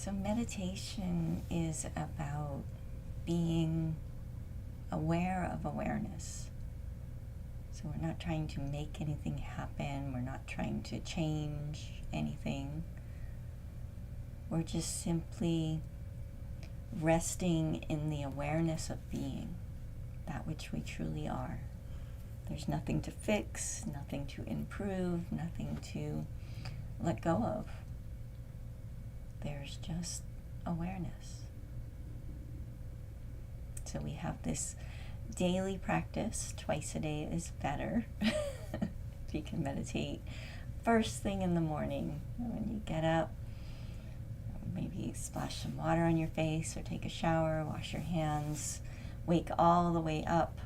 So meditation is about being aware of awareness. So we're not trying to make anything happen. We're not trying to change anything. We're just simply resting in the awareness of being, that which we truly are. There's nothing to fix, nothing to improve, nothing to let go of. There's just awareness. So we have this daily practice. Twice a day is better. If you can meditate first thing in the morning, when you get up, maybe splash some water on your face or take a shower, wash your hands, wake all the way up.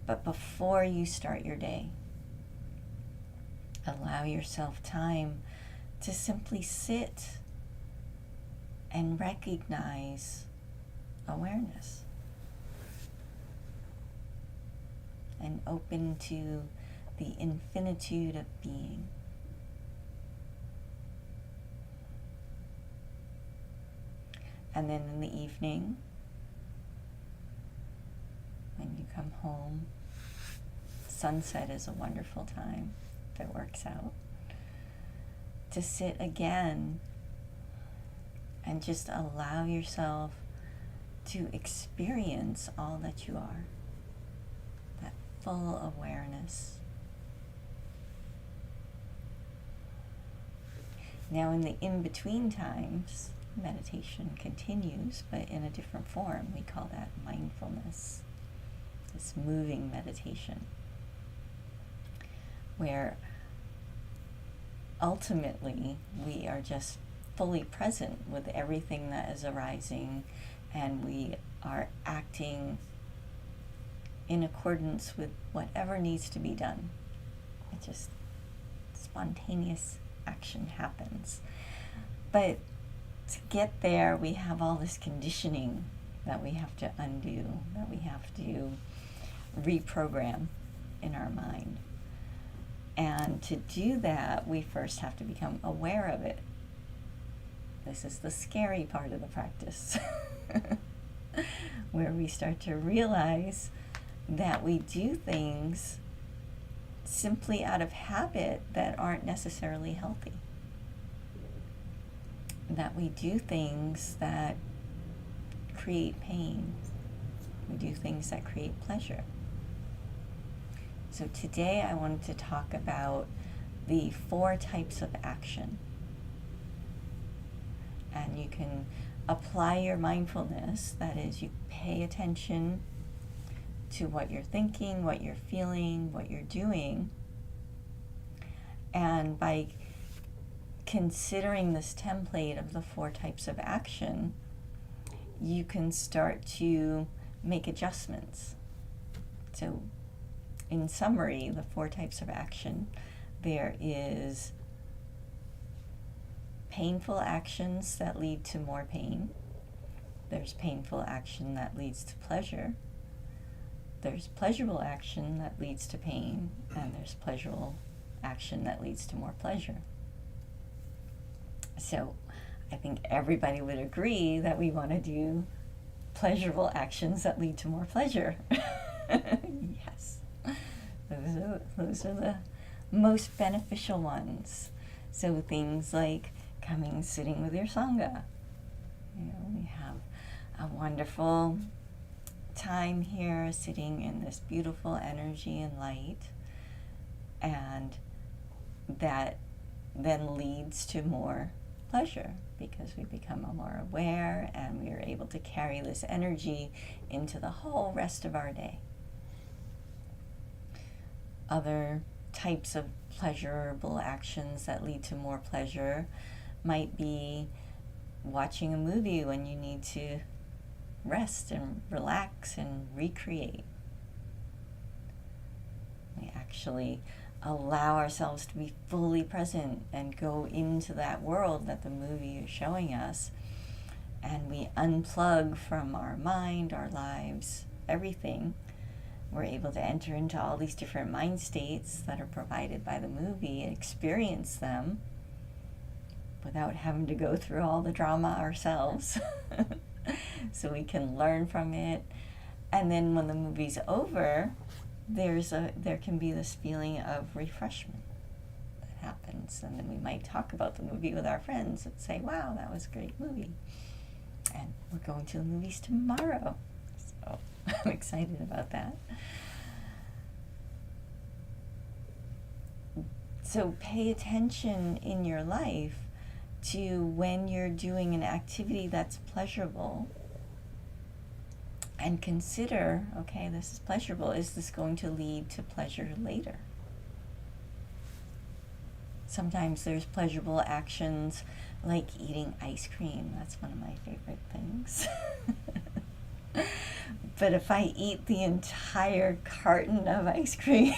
But before you start your day, allow yourself time to simply sit and recognize awareness and open to the infinitude of being. And then in the evening, when you come home, sunset is a wonderful time if it works out, to sit again and just allow yourself to experience all that you are, that full awareness. Now in the in-between times, meditation continues, but in a different form. We call that mindfulness, this moving meditation, where ultimately we are just fully present with everything that is arising, and we are acting in accordance with whatever needs to be done. It just spontaneous action happens. But to get there, we have all this conditioning that we have to undo, that we have to reprogram in our mind. And to do that, we first have to become aware of it. This is the scary part of the practice, where we start to realize that we do things simply out of habit that aren't necessarily healthy. That we do things that create pain. We do things that create pleasure. So today I wanted to talk about the 4 types of action. And you can apply your mindfulness, that is, you pay attention to what you're thinking, what you're feeling, what you're doing. And by considering this template of the 4 types of action, you can start to make adjustments. So in summary, the 4 types of action, there is painful actions that lead to more pain. There's painful action that leads to pleasure. There's pleasurable action that leads to pain, and there's pleasurable action that leads to more pleasure. So I think everybody would agree that we want to do pleasurable actions that lead to more pleasure. Yes. Those are the most beneficial ones. So things like coming, sitting with your Sangha. We have a wonderful time here sitting in this beautiful energy and light, and that then leads to more pleasure because we become more aware and we are able to carry this energy into the whole rest of our day. Other types of pleasurable actions that lead to more pleasure might be watching a movie when you need to rest and relax and recreate. We actually allow ourselves to be fully present and go into that world that the movie is showing us, and we unplug from our mind, our lives, everything. We're able to enter into all these different mind states that are provided by the movie and experience them without having to go through all the drama ourselves. So we can learn from it. And then when the movie's over, there can be this feeling of refreshment that happens. And then we might talk about the movie with our friends and say, wow, that was a great movie. And we're going to the movies tomorrow. So I'm excited about that. So pay attention in your life to when you're doing an activity that's pleasurable, and consider, okay, this is pleasurable. Is this going to lead to pleasure later? Sometimes there's pleasurable actions like eating ice cream. That's one of my favorite things. But if I eat the entire carton of ice cream,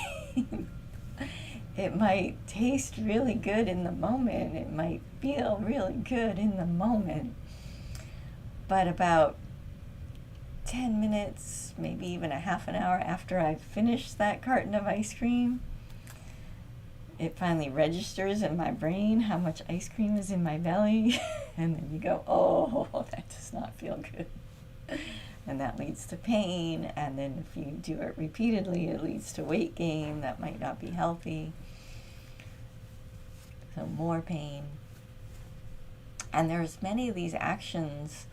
it might taste really good in the moment. It might feel really good in the moment. But about 10 minutes, maybe even a half an hour after I've finished that carton of ice cream, it finally registers in my brain how much ice cream is in my belly. And then you go, oh, that does not feel good. And that leads to pain. And then if you do it repeatedly, it leads to weight gain. That might not be healthy. So more pain. And there's many of these actions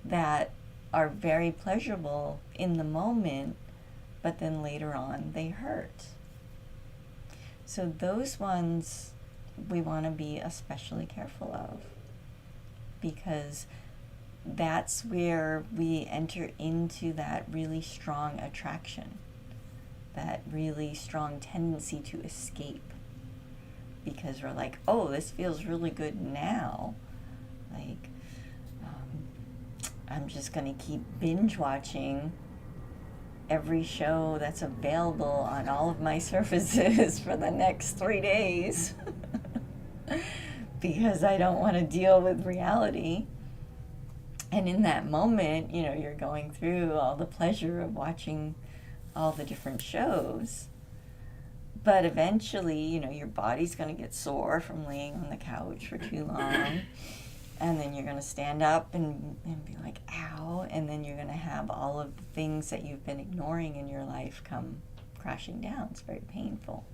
that are very pleasurable in the moment, but then later on they hurt. So those ones we want to be especially careful of, because that's where we enter into that really strong attraction, that really strong tendency to escape. Because we're like, oh, this feels really good now. Like, I'm just going to keep binge watching every show that's available on all of my services for the next 3 days because I don't want to deal with reality. And in that moment, you're going through all the pleasure of watching all the different shows. But eventually, your body's going to get sore from laying on the couch for too long. And then you're going to stand up and be like, ow. And then you're going to have all of the things that you've been ignoring in your life come crashing down. It's very painful,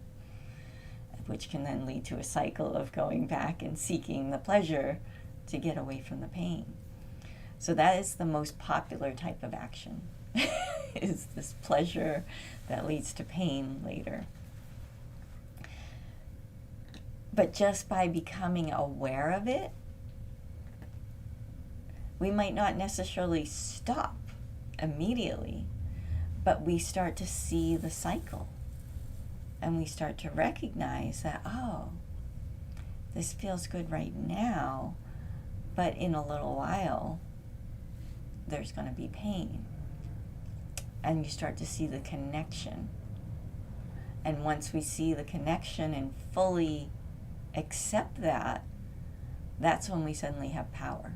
which can then lead to a cycle of going back and seeking the pleasure to get away from the pain. So that is the most popular type of action, is this pleasure that leads to pain later. But just by becoming aware of it, we might not necessarily stop immediately, but we start to see the cycle. And we start to recognize that, oh, this feels good right now, but in a little while, there's going to be pain. And you start to see the connection. And once we see the connection and fully accept that, that's when we suddenly have power.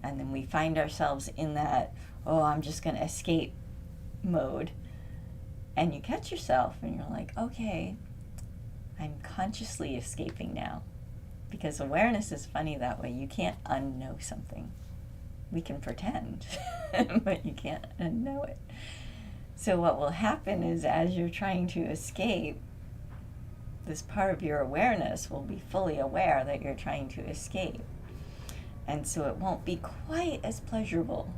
And then we find ourselves in that, oh, I'm just going to escape mode. And you catch yourself and you're like, okay, I'm consciously escaping now. Because awareness is funny that way. You can't unknow something. We can pretend, but you can't unknow it. So what will happen is, as you're trying to escape, this part of your awareness will be fully aware that you're trying to escape. And so it won't be quite as pleasurable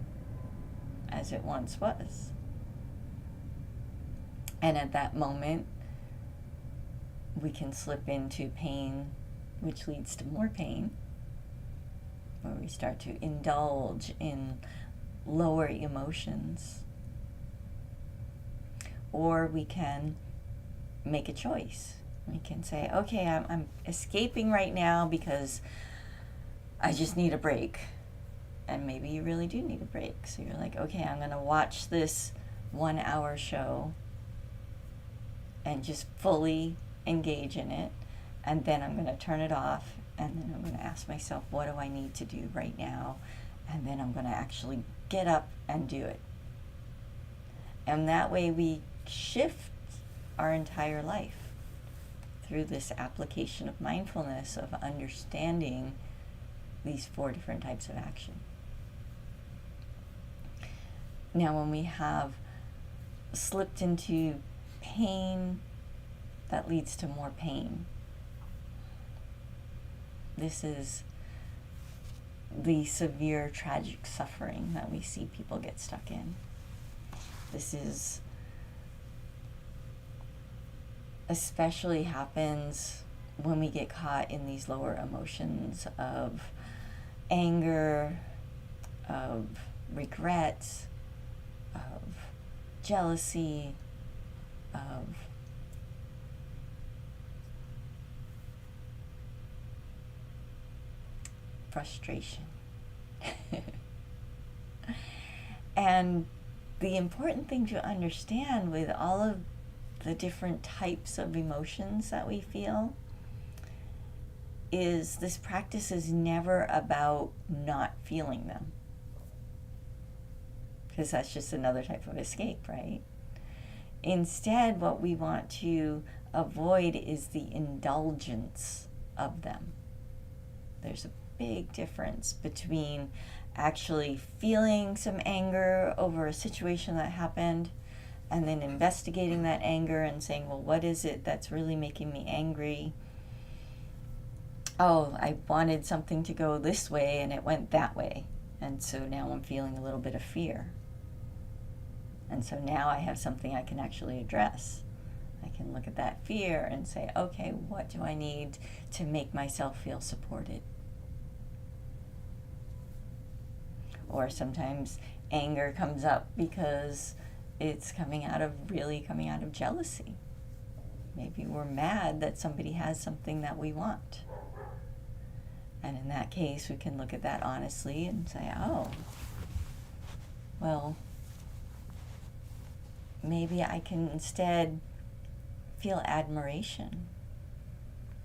as it once was. And at that moment, we can slip into pain, which leads to more pain, where we start to indulge in lower emotions. Or we can make a choice. We can say, okay, I'm escaping right now because I just need a break. And maybe you really do need a break. So you're like, okay, I'm going to watch this 1 hour show and just fully engage in it. And then I'm going to turn it off. And then I'm going to ask myself, what do I need to do right now? And then I'm going to actually get up and do it. And that way we shift our entire life. through this application of mindfulness, of understanding these 4 different types of action. Now, when we have slipped into pain that leads to more pain, this is the severe tragic suffering that we see people get stuck in. This is especially happens when we get caught in these lower emotions of anger, of regret, of jealousy, of frustration. And the important thing to understand with all of the different types of emotions that we feel is this practice is never about not feeling them. Because that's just another type of escape, right? Instead, what we want to avoid is the indulgence of them. There's a big difference between actually feeling some anger over a situation that happened and then investigating that anger and saying, well, what is it that's really making me angry? Oh, I wanted something to go this way and it went that way. And so now I'm feeling a little bit of fear. And so now I have something I can actually address. I can look at that fear and say, okay, what do I need to make myself feel supported? Or sometimes anger comes up because it's coming out of jealousy. Maybe we're mad that somebody has something that we want. And in that case, we can look at that honestly and say, oh, well, maybe I can instead feel admiration.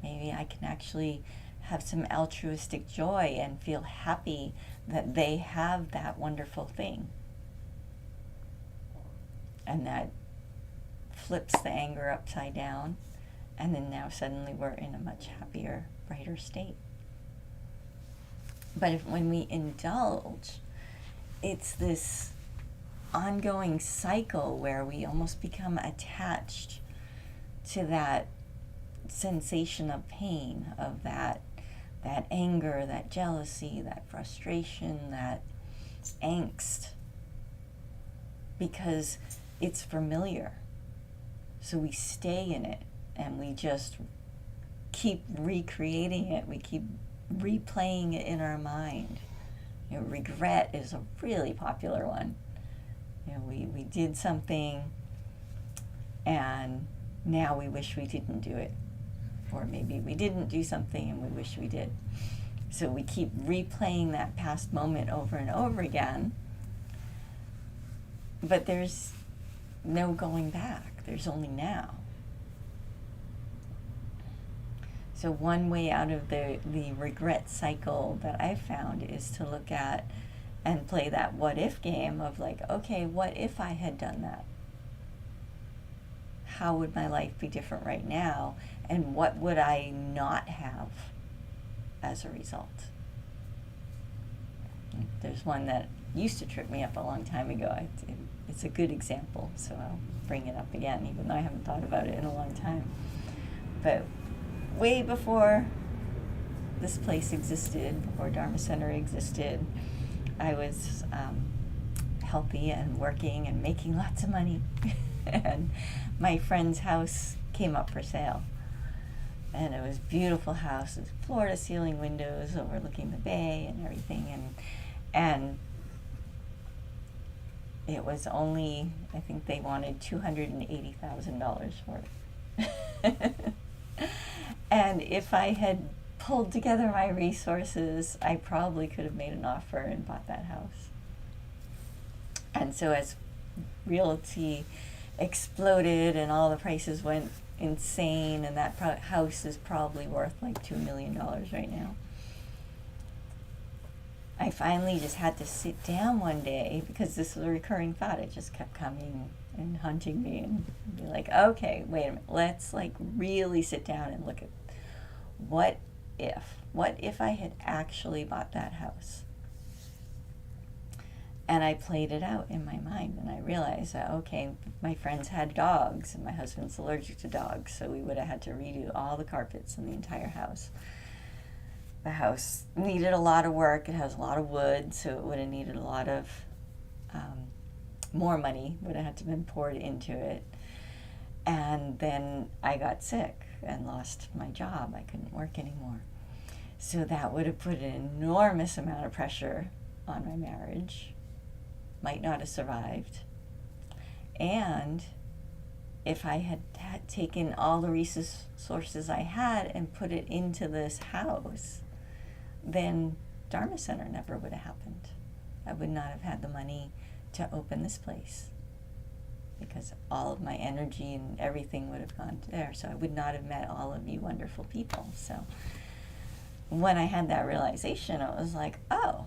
Maybe I can actually have some altruistic joy and feel happy that they have that wonderful thing. And that flips the anger upside down, and then now suddenly we're in a much happier, brighter state. But when we indulge, it's this ongoing cycle where we almost become attached to that sensation of pain, of that anger, that jealousy, that frustration, that angst, because it's familiar. So we stay in it and we just keep recreating it. We keep replaying it in our mind. Regret is a really popular one. We did something and now we wish we didn't do it. Or maybe we didn't do something and we wish we did. So we keep replaying that past moment over and over again. But there's no going back. There's only now. So one way out of the regret cycle that I've found is to look at and play that what if game of like, okay, what if I had done that? How would my life be different right now? And what would I not have as a result? There's one that used to trip me up a long time ago. It's a good example, so I'll bring it up again, even though I haven't thought about it in a long time. But way before this place existed, before Dharma Center existed, I was healthy and working and making lots of money. And my friend's house came up for sale. And it was a beautiful house. It was floor-to-ceiling windows overlooking the bay and everything. And it was only, I think they wanted $280,000 for it. And if I had pulled together my resources, I probably could have made an offer and bought that house. And so as realty exploded and all the prices went insane, and that house is probably worth like $2 million right now, I finally just had to sit down one day, because this was a recurring thought. It just kept coming and hunting me and be like, okay, wait a minute, let's like really sit down and look at what if I had actually bought that house. And I played it out in my mind, and I realized that, okay, my friends had dogs, and my husband's allergic to dogs, so we would have had to redo all the carpets in the entire house. The house needed a lot of work. It has a lot of wood, so it would have needed a lot of more money would have had to been poured into it. And then I got sick and lost my job. I couldn't work anymore. So that would have put an enormous amount of pressure on my marriage. Might not have survived. And if I had taken all the resources I had and put it into this house, then Dharma Center never would have happened. I would not have had the money to open this place because all of my energy and everything would have gone there. So I would not have met all of you wonderful people. So when I had that realization, it was like, oh,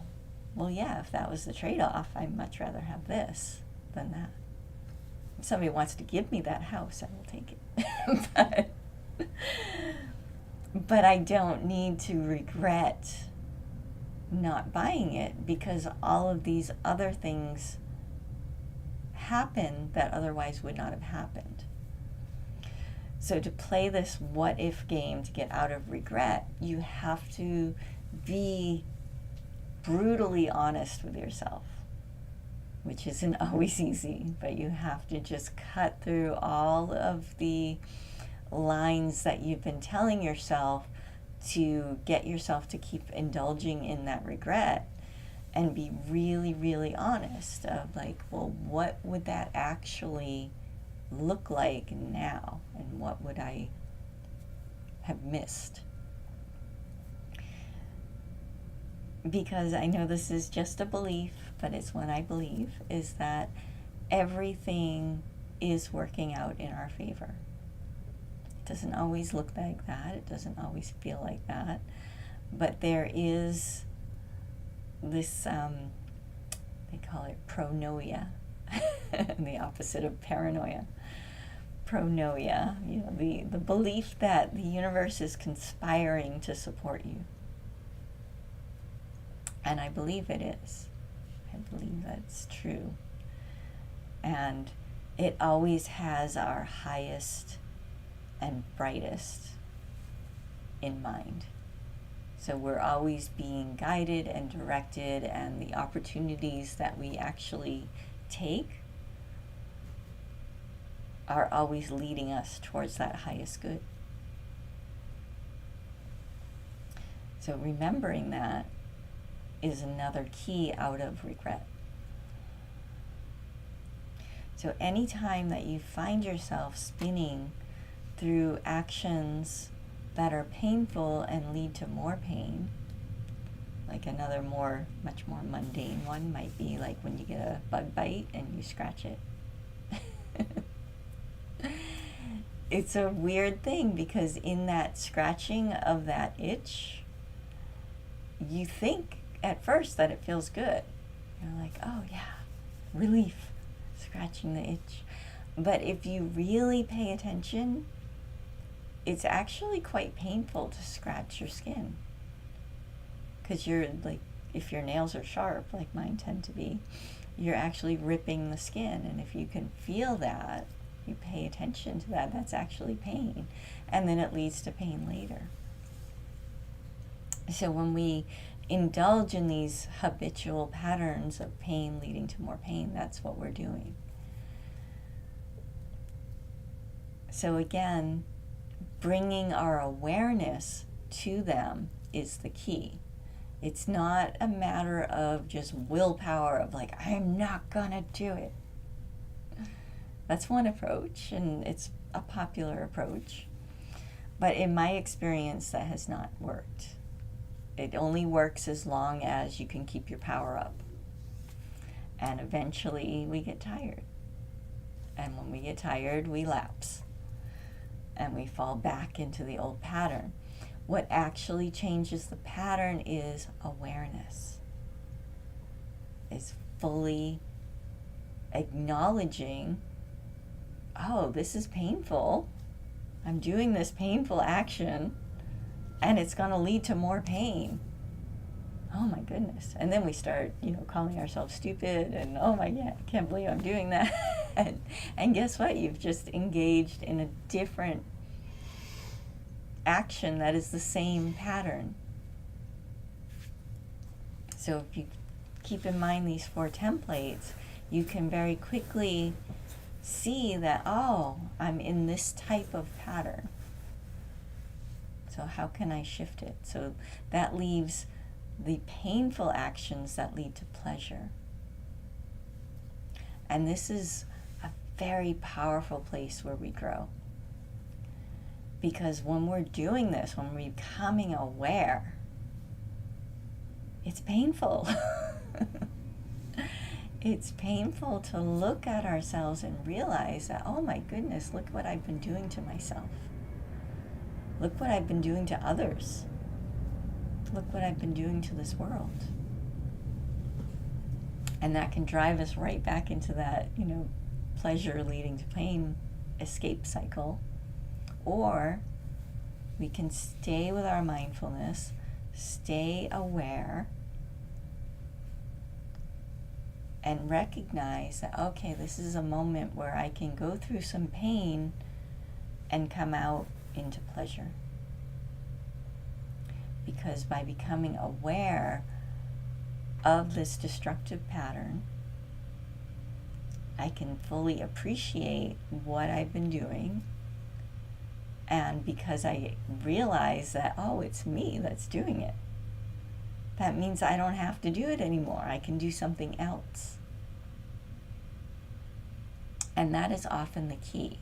well, yeah, if that was the trade-off, I'd much rather have this than that. If somebody wants to give me that house, I will take it. but I don't need to regret not buying it because all of these other things happen that otherwise would not have happened. So to play this what-if game to get out of regret, you have to be brutally honest with yourself, which isn't always easy, but you have to just cut through all of the lines that you've been telling yourself to get yourself to keep indulging in that regret and be really, really honest of like, well, what would that actually look like now, and what would I have missed? Because I know this is just a belief, but it's one I believe, is that everything is working out in our favor. It doesn't always look like that. It doesn't always feel like that. But there is this, they call it pronoia, the opposite of paranoia. Pronoia, the belief that the universe is conspiring to support you. And I believe it is. I believe that's true. And it always has our highest and brightest in mind. So we're always being guided and directed, and the opportunities that we actually take are always leading us towards that highest good. So remembering that is another key out of regret. So anytime that you find yourself spinning through actions that are painful and lead to more pain, like another much more mundane one might be like when you get a bug bite and you scratch it. It's a weird thing because in that scratching of that itch, you think at first that it feels good. You're like, oh yeah, relief, scratching the itch. But if you really pay attention, it's actually quite painful to scratch your skin. Because you're like, if your nails are sharp, like mine tend to be, you're actually ripping the skin. And if you can feel that, you pay attention to that, that's actually pain. And then it leads to pain later. So when we indulge in these habitual patterns of pain leading to more pain, that's what we're doing. So again, bringing our awareness to them is the key. It's not a matter of just willpower of like, I'm not gonna do it. That's one approach, and it's a popular approach. But in my experience, that has not worked. It only works as long as you can keep your power up. And eventually we get tired. And when we get tired, we lapse. And we fall back into the old pattern. What actually changes the pattern is awareness. Is fully acknowledging oh, this is painful. I'm doing this painful action, and it's going to lead to more pain. Oh my goodness. And then we start, calling ourselves stupid and, oh my God, I can't believe I'm doing that. and guess what? You've just engaged in a different action that is the same pattern. So if you keep in mind these 4 templates, you can very quickly see that, oh, I'm in this type of pattern. So how can I shift it? So that leaves the painful actions that lead to pleasure. And this is a very powerful place where we grow. Because when we're doing this, when we're becoming aware, it's painful. It's painful to look at ourselves and realize that, oh my goodness, look what I've been doing to myself. Look what I've been doing to others. Look what I've been doing to this world. And that can drive us right back into that, pleasure leading to pain escape cycle. Or we can stay with our mindfulness, stay aware, and recognize that, okay, this is a moment where I can go through some pain and come out into pleasure. Because by becoming aware of this destructive pattern, I can fully appreciate what I've been doing. And because I realize that, oh, it's me that's doing it, that means I don't have to do it anymore. I can do something else. And that is often the key,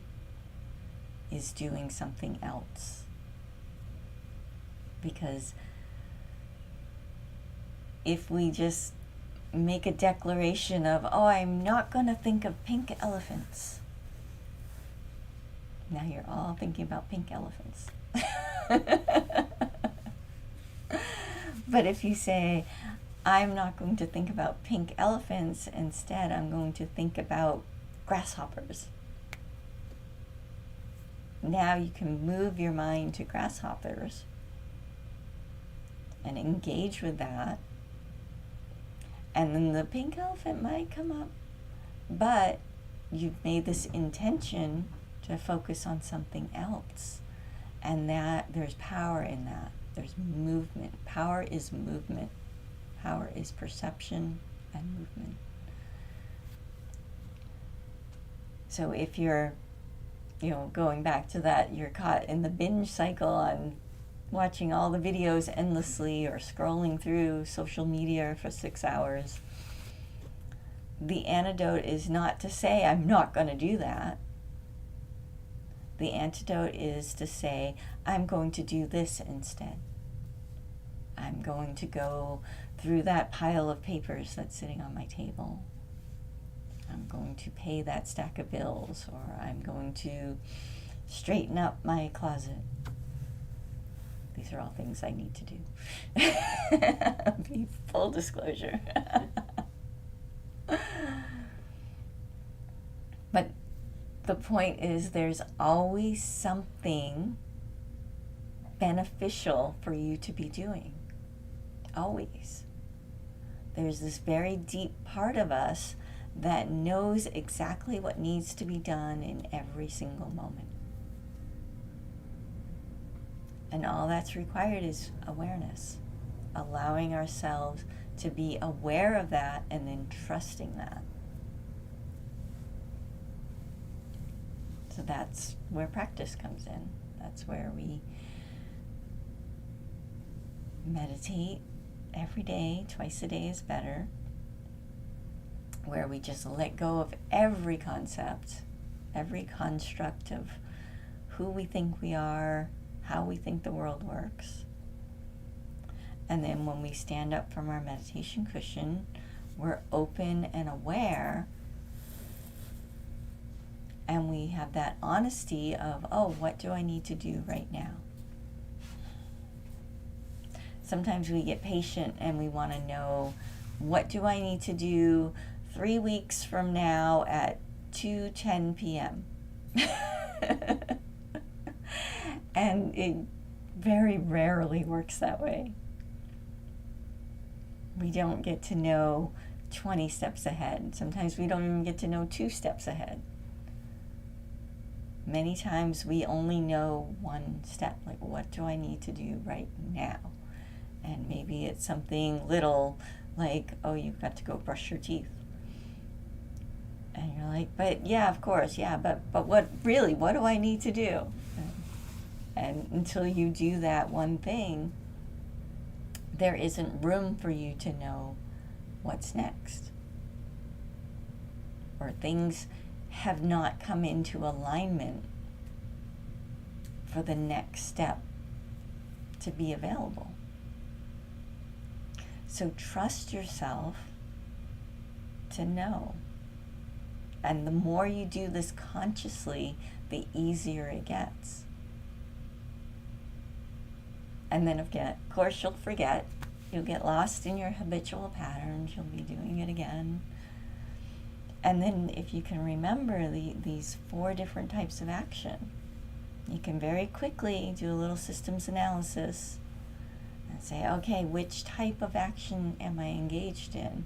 is doing something else. Because if we just make a declaration of, oh, I'm not going to think of pink elephants. Now you're all thinking about pink elephants. But if you say, I'm not going to think about pink elephants, instead I'm going to think about grasshoppers. Now you can move your mind to grasshoppers and engage with that. And then the pink elephant might come up, but you've made this intention to focus on something else. And that there's power in that. There's movement. Power is movement. Power is perception and movement. So if you're, going back to that, you're caught in the binge cycle on watching all the videos endlessly or scrolling through social media for 6 hours, the antidote is not to say, I'm not going to do that. The antidote is to say, I'm going to do this instead. I'm going to go through that pile of papers that's sitting on my table. I'm going to pay that stack of bills, or I'm going to straighten up my closet. These are all things I need to do. Be full disclosure. But the point is, there's always something beneficial for you to be doing. Always. There's this very deep part of us that knows exactly what needs to be done in every single moment. And all that's required is awareness. Allowing ourselves to be aware of that and then trusting that. So that's where practice comes in. That's where we meditate every day. Twice a day is better. Where we just let go of every concept, every construct of who we think we are, how we think the world works. And then when we stand up from our meditation cushion, we're open and aware, and we have that honesty of, oh, what do I need to do right now? Sometimes we get patient and we want to know, what do I need to do 3 weeks from now at 2:10 p.m.? And it very rarely works that way. We don't get to know 20 steps ahead. Sometimes we don't even get to know 2 steps ahead. Many times we only know 1 step, like what do I need to do right now? And maybe it's something little like, oh, you've got to go brush your teeth. And you're like, but yeah, of course, yeah, but what do I need to do? And until you do that one thing, there isn't room for you to know what's next. Or things have not come into alignment for the next step to be available. So trust yourself to know. And the more you do this consciously, the easier it gets. And then of course you'll forget. You'll get lost in your habitual patterns. You'll be doing it again. And then if you can remember these 4 different types of action, you can very quickly do a little systems analysis and say, okay, which type of action am I engaged in?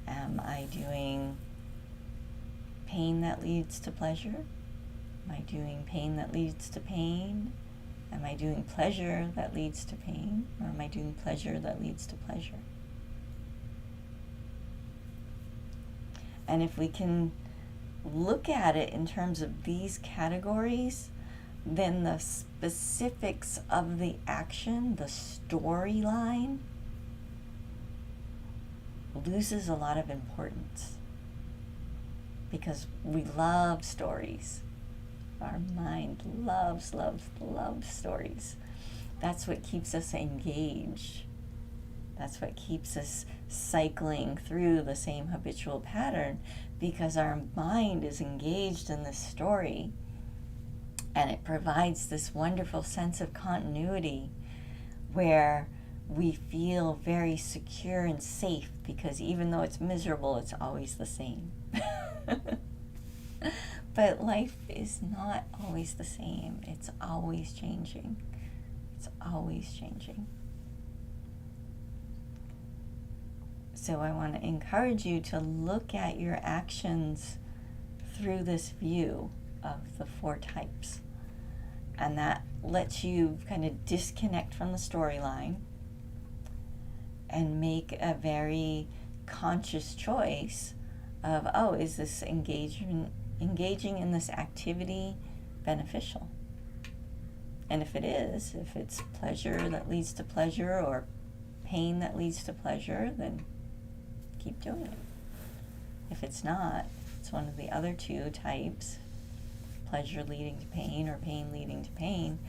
Am I doing pain that leads to pleasure? Am I doing pain that leads to pain? Am I doing pleasure that leads to pain? Or am I doing pleasure that leads to pleasure? And if we can look at it in terms of these categories, then the specifics of the action, the storyline, loses a lot of importance. Because we love stories. Our mind loves stories. That's what keeps us engaged. That's what keeps us cycling through the same habitual pattern, because our mind is engaged in this story, and it provides this wonderful sense of continuity where we feel very secure and safe, because even though it's miserable, it's always the same. But life is not always the same. It's always changing. It's always changing. So I want to encourage you to look at your actions through this view of the 4 types. And that lets you kind of disconnect from the storyline and make a very conscious choice of, oh, is this engaging in this activity beneficial? And if it is, if it's pleasure that leads to pleasure or pain that leads to pleasure, then keep doing it. If it's not, it's one of the other 2 types, pleasure leading to pain or pain leading to pain,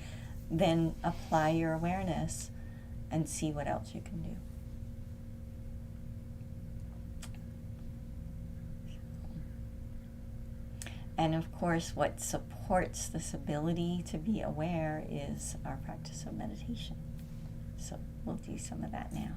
then apply your awareness and see what else you can do. And of course, what supports this ability to be aware is our practice of meditation. So we'll do some of that now.